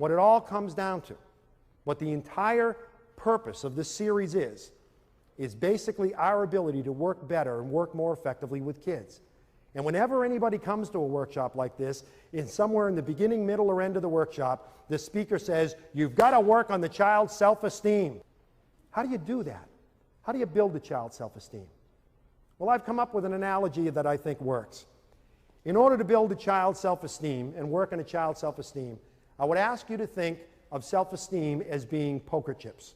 what it all comes down to, what the entire purpose of this series is basically our ability to work better and work more effectively with kids. And whenever anybody comes to a workshop like this, somewhere in the beginning, middle, or end of the workshop, the speaker says, you've got to work on the child's self-esteem. How do you do that? How do you build the child's self-esteem? Well, I've come up with an analogy that I think works. In order to build a child's self-esteem and work on a child's self-esteem, I would ask you to think of self-esteem as being poker chips.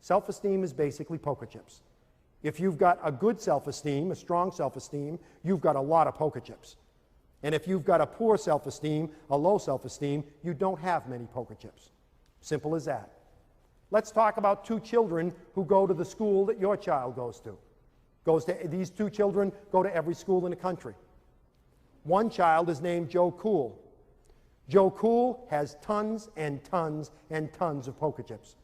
Self-esteem is basically poker chips. If you've got a good self-esteem, a strong self-esteem, you've got a lot of poker chips. And if you've got a poor self-esteem, a low self-esteem, you don't have many poker chips. Simple as that. Let's talk about two children who go to the school that your child goes to. These two children go to every school in the country. One child is named Joe Cool. Joe Cool has tons and tons and tons of poker chips.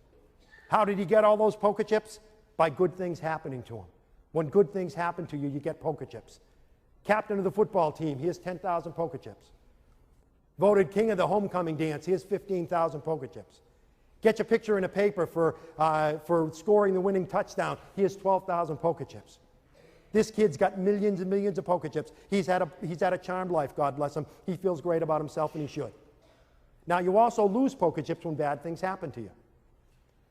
How did he get all those poker chips? By good things happening to him. When good things happen to you, you get poker chips. Captain of the football team, he has 10,000 poker chips. Voted king of the homecoming dance, he has 15,000 poker chips. Get your picture in a paper for scoring the winning touchdown, he has 12,000 poker chips. This kid's got millions and millions of poker chips. He's had a charmed life, God bless him. He feels great about himself, and he should. Now, you also lose poker chips when bad things happen to you.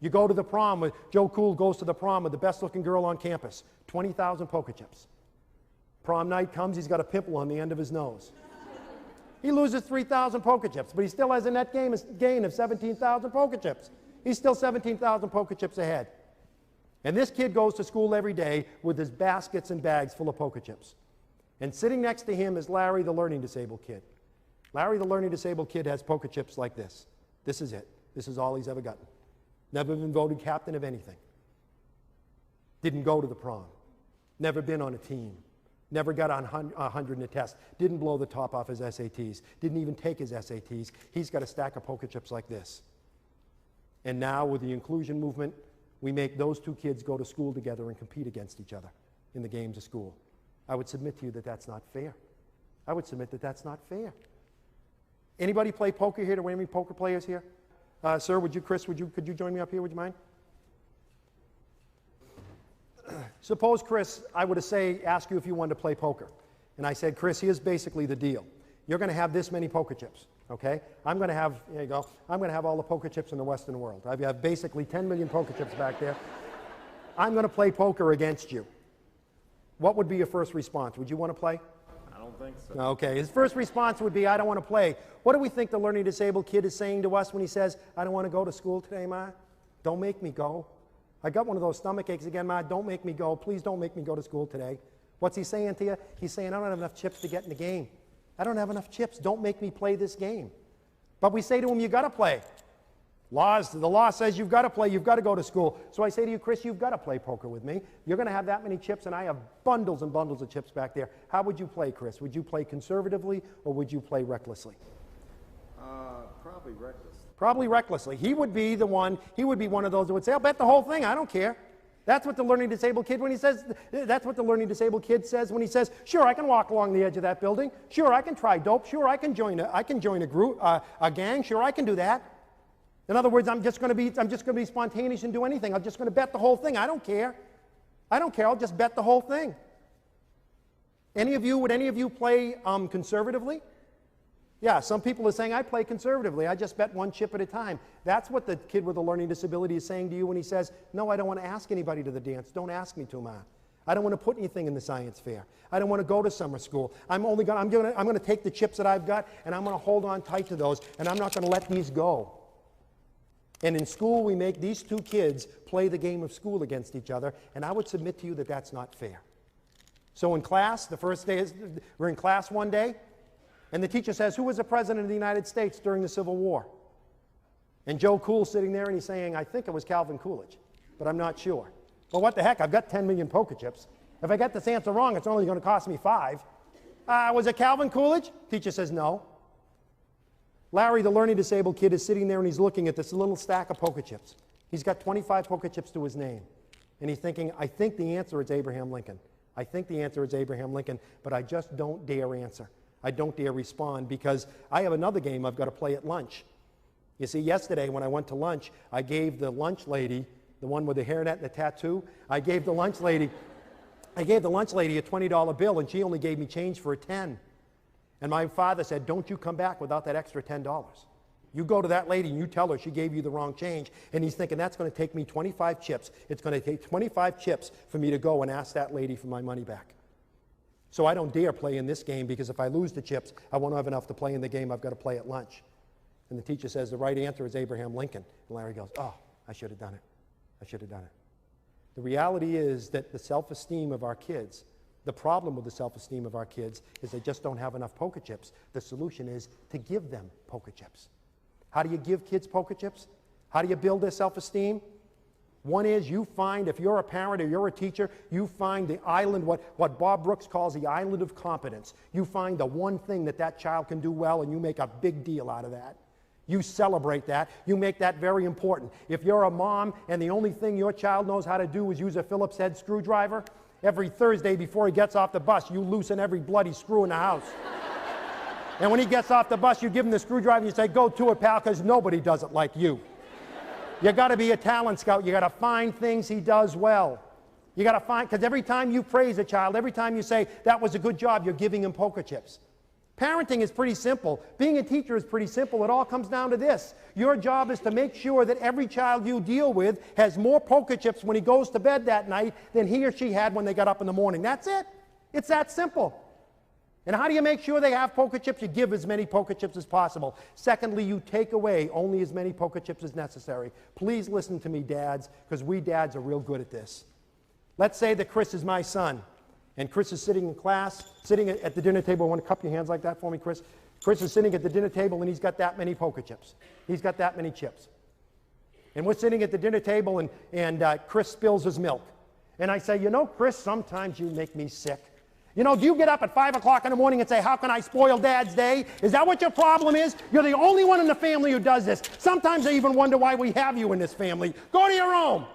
You go to the prom, Joe Cool goes to the prom with the best-looking girl on campus, 20,000 poker chips. Prom night comes, he's got a pimple on the end of his nose. He loses 3,000 poker chips, but he still has a net gain of 17,000 poker chips. He's still 17,000 poker chips ahead. And this kid goes to school every day with his baskets and bags full of poker chips. And sitting next to him is Larry, the learning disabled kid. Larry, the learning disabled kid, has poker chips like this. This is it. This is all he's ever gotten. Never been voted captain of anything. Didn't go to the prom. Never been on a team. Never got on 100 in a test. Didn't blow the top off his SATs. Didn't even take his SATs. He's got a stack of poker chips like this. And now with the inclusion movement, we make those two kids go to school together and compete against each other in the games of school. I would submit to you that that's not fair. I would submit that that's not fair. Anybody play poker here? Do we have any poker players here? Sir, Chris, could you join me up here? Would you mind? Suppose, Chris, I were to ask you if you wanted to play poker. And I said, Chris, here's basically the deal. You're going to have this many poker chips, okay? I'm going to have, here you go, I'm going to have all the poker chips in the Western world. I have basically 10 million poker chips back there. I'm going to play poker against you. What would be your first response? Would you want to play? I don't think so. Okay, his first response would be, I don't want to play. What do we think the learning disabled kid is saying to us when he says, I don't want to go to school today, Ma? Don't make me go. I got one of those stomach aches again, Ma. Don't make me go. Please don't make me go to school today. What's he saying to you? He's saying, I don't have enough chips to get in the game. I don't have enough chips. Don't make me play this game. But we say to him, you got to play. The law says you've got to play. You've got to go to school. So I say to you, Chris, you've got to play poker with me. You're going to have that many chips, and I have bundles and bundles of chips back there. How would you play, Chris? Would you play conservatively, or would you play recklessly? Probably reckless. Probably recklessly. He would be one of those that would say, I'll bet the whole thing. I don't care. That's what the learning disabled kid that's what the learning disabled kid says when he says, sure, I can walk along the edge of that building. Sure, I can try dope. Sure, I can join a group, a gang. Sure, I can do that. In other words, I'm just going to be spontaneous and do anything. I'm just going to bet the whole thing. I don't care. I'll just bet the whole thing. Would any of you play conservatively? Yeah, some people are saying, I play conservatively. I just bet one chip at a time. That's what the kid with a learning disability is saying to you when he says, no, I don't want to ask anybody to the dance. Don't ask me to, Ma. I don't want to put anything in the science fair. I don't want to go to summer school. I'm going to take the chips that I've got, and I'm going to hold on tight to those, and I'm not going to let these go. And in school, we make these two kids play the game of school against each other, and I would submit to you that that's not fair. So in class, the first day, we're in class one day, and the teacher says, who was the president of the United States during the Civil War? And Joe Cool's sitting there, and he's saying, I think it was Calvin Coolidge, but I'm not sure. Well, what the heck? I've got 10 million poker chips. If I get this answer wrong, it's only going to cost me 5. Was it Calvin Coolidge? Teacher says, no. Larry, the learning disabled kid, is sitting there, and he's looking at this little stack of poker chips. He's got 25 poker chips to his name. And he's thinking, I think the answer is Abraham Lincoln. I think the answer is Abraham Lincoln, but I just don't dare answer. I don't dare respond because I have another game I've got to play at lunch. You see, yesterday when I went to lunch, I gave the lunch lady, the one with the hairnet and the tattoo, I gave the lunch lady a $20 bill, and she only gave me change for a 10. And my father said, don't you come back without that extra $10. You go to that lady and you tell her she gave you the wrong change. And he's thinking, that's going to take me 25 chips. It's going to take 25 chips for me to go and ask that lady for my money back. So I don't dare play in this game, because if I lose the chips, I won't have enough to play in the game I've got to play at lunch. And the teacher says, the right answer is Abraham Lincoln. And Larry goes, oh, I should have done it. I should have done it. The reality is that the self-esteem of our kids, the problem with the self-esteem of our kids is they just don't have enough poker chips. The solution is to give them poker chips. How do you give kids poker chips? How do you build their self-esteem? One is, you find, if you're a parent or you're a teacher, you find the island, what Bob Brooks calls the island of competence. You find the one thing that child can do well, and you make a big deal out of that. You celebrate that. You make that very important. If you're a mom and the only thing your child knows how to do is use a Phillips head screwdriver, every Thursday before he gets off the bus, you loosen every bloody screw in the house. And when he gets off the bus, you give him the screwdriver and you say, go to it, pal, because nobody does it like you. You got to be a talent scout. You got to find things he does well. You got to find, because every time you praise a child, every time you say, that was a good job, you're giving him poker chips. Parenting is pretty simple. Being a teacher is pretty simple. It all comes down to this. Your job is to make sure that every child you deal with has more poker chips when he goes to bed that night than he or she had when they got up in the morning. That's it. It's that simple. And how do you make sure they have poker chips? You give as many poker chips as possible. Secondly, you take away only as many poker chips as necessary. Please listen to me, dads, because we dads are real good at this. Let's say that Chris is my son. And Chris is sitting in class, sitting at the dinner table. I want to cup your hands like that for me, Chris. Chris is sitting at the dinner table, and he's got that many poker chips. He's got that many chips. And we're sitting at the dinner table, and Chris spills his milk. And I say, you know, Chris, sometimes you make me sick. You know, do you get up at 5 o'clock in the morning and say, how can I spoil Dad's day? Is that what your problem is? You're the only one in the family who does this. Sometimes I even wonder why we have you in this family. Go to your room.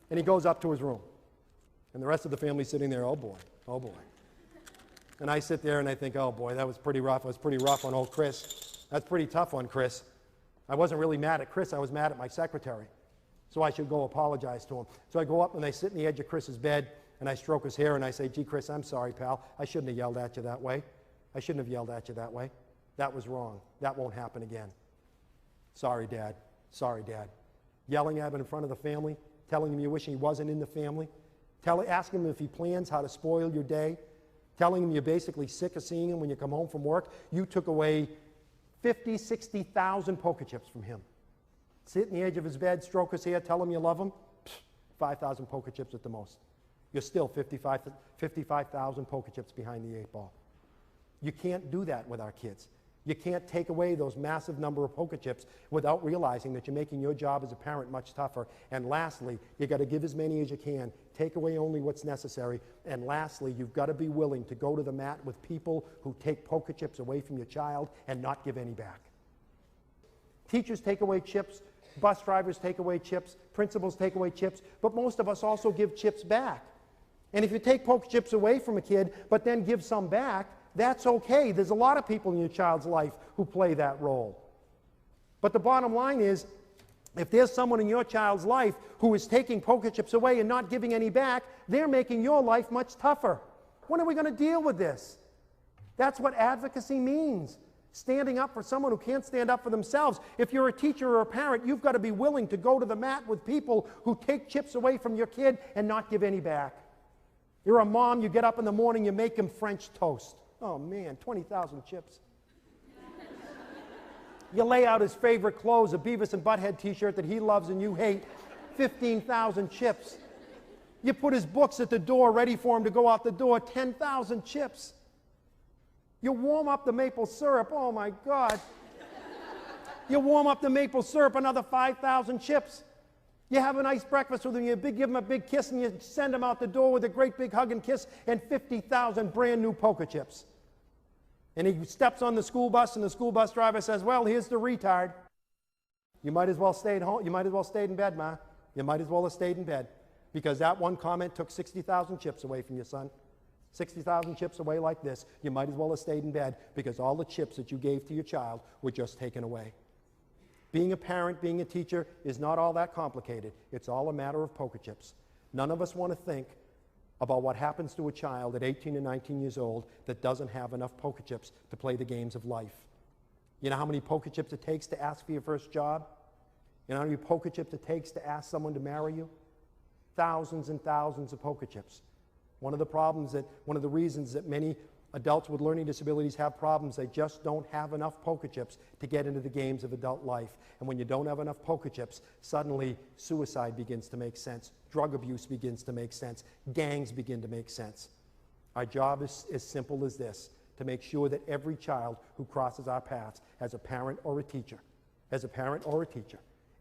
And he goes up to his room. And the rest of the family's sitting there, oh boy, oh boy. And I sit there and I think, oh boy, that was pretty rough. It was pretty rough on old Chris. That's pretty tough on Chris. I wasn't really mad at Chris. I was mad at my secretary. So I should go apologize to him. So I go up and I sit in the edge of Chris's bed and I stroke his hair and I say, gee, Chris, I'm sorry, pal. I shouldn't have yelled at you that way. I shouldn't have yelled at you that way. That was wrong. That won't happen again. Sorry, Dad. Sorry, Dad. Yelling at him in front of the family, telling him you wish he wasn't in the family. Asking him if he plans how to spoil your day, telling him you're basically sick of seeing him when you come home from work. You took away 50, 60,000 poker chips from him. Sit in the edge of his bed, stroke his hair, tell him you love him. 5,000 poker chips at the most. You're still 55,000 poker chips behind the 8 ball. You can't do that with our kids. You can't take away those massive number of poker chips without realizing that you're making your job as a parent much tougher. And lastly, you got to give as many as you can. Take away only what's necessary. And lastly, you've got to be willing to go to the mat with people who take poker chips away from your child and not give any back. Teachers take away chips. Bus drivers take away chips. Principals take away chips. But most of us also give chips back. And if you take poker chips away from a kid, but then give some back, that's okay. There's a lot of people in your child's life who play that role. But the bottom line is, if there's someone in your child's life who is taking poker chips away and not giving any back, they're making your life much tougher. When are we going to deal with this? That's what advocacy means. Standing up for someone who can't stand up for themselves. If you're a teacher or a parent, you've got to be willing to go to the mat with people who take chips away from your kid and not give any back. You're a mom, you get up in the morning, you make him French toast. Oh man, 20,000 chips. You lay out his favorite clothes, a Beavis and Butthead t-shirt that he loves and you hate, 15,000 chips. You put his books at the door ready for him to go out the door, 10,000 chips. You warm up the maple syrup, oh my God. You warm up the maple syrup, another 5,000 chips. You have a nice breakfast with him, you give him a big kiss, and you send him out the door with a great big hug and kiss, and 50,000 brand new poker chips. And he steps on the school bus, and the school bus driver says, well, here's the retard. You might as well stay at home. You might as well stay in bed, Ma. You might as well have stayed in bed. Because that one comment took 60,000 chips away from your son. 60,000 chips away like this. You might as well have stayed in bed because all the chips that you gave to your child were just taken away. Being a parent, being a teacher is not all that complicated. It's all a matter of poker chips. None of us want to think about what happens to a child at 18 and 19 years old that doesn't have enough poker chips to play the games of life. You know how many poker chips it takes to ask for your first job? You know how many poker chips it takes to ask someone to marry you? Thousands and thousands of poker chips. One of the reasons that many adults with learning disabilities have problems, they just don't have enough poker chips to get into the games of adult life. And when you don't have enough poker chips, suddenly suicide begins to make sense, drug abuse begins to make sense, gangs begin to make sense. Our job is as simple as this, to make sure that every child who crosses our paths as a parent or a teacher,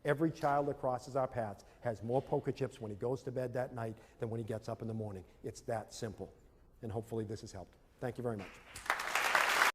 every child that crosses our paths has more poker chips when he goes to bed that night than when he gets up in the morning. It's that simple. And hopefully this has helped. Thank you very much.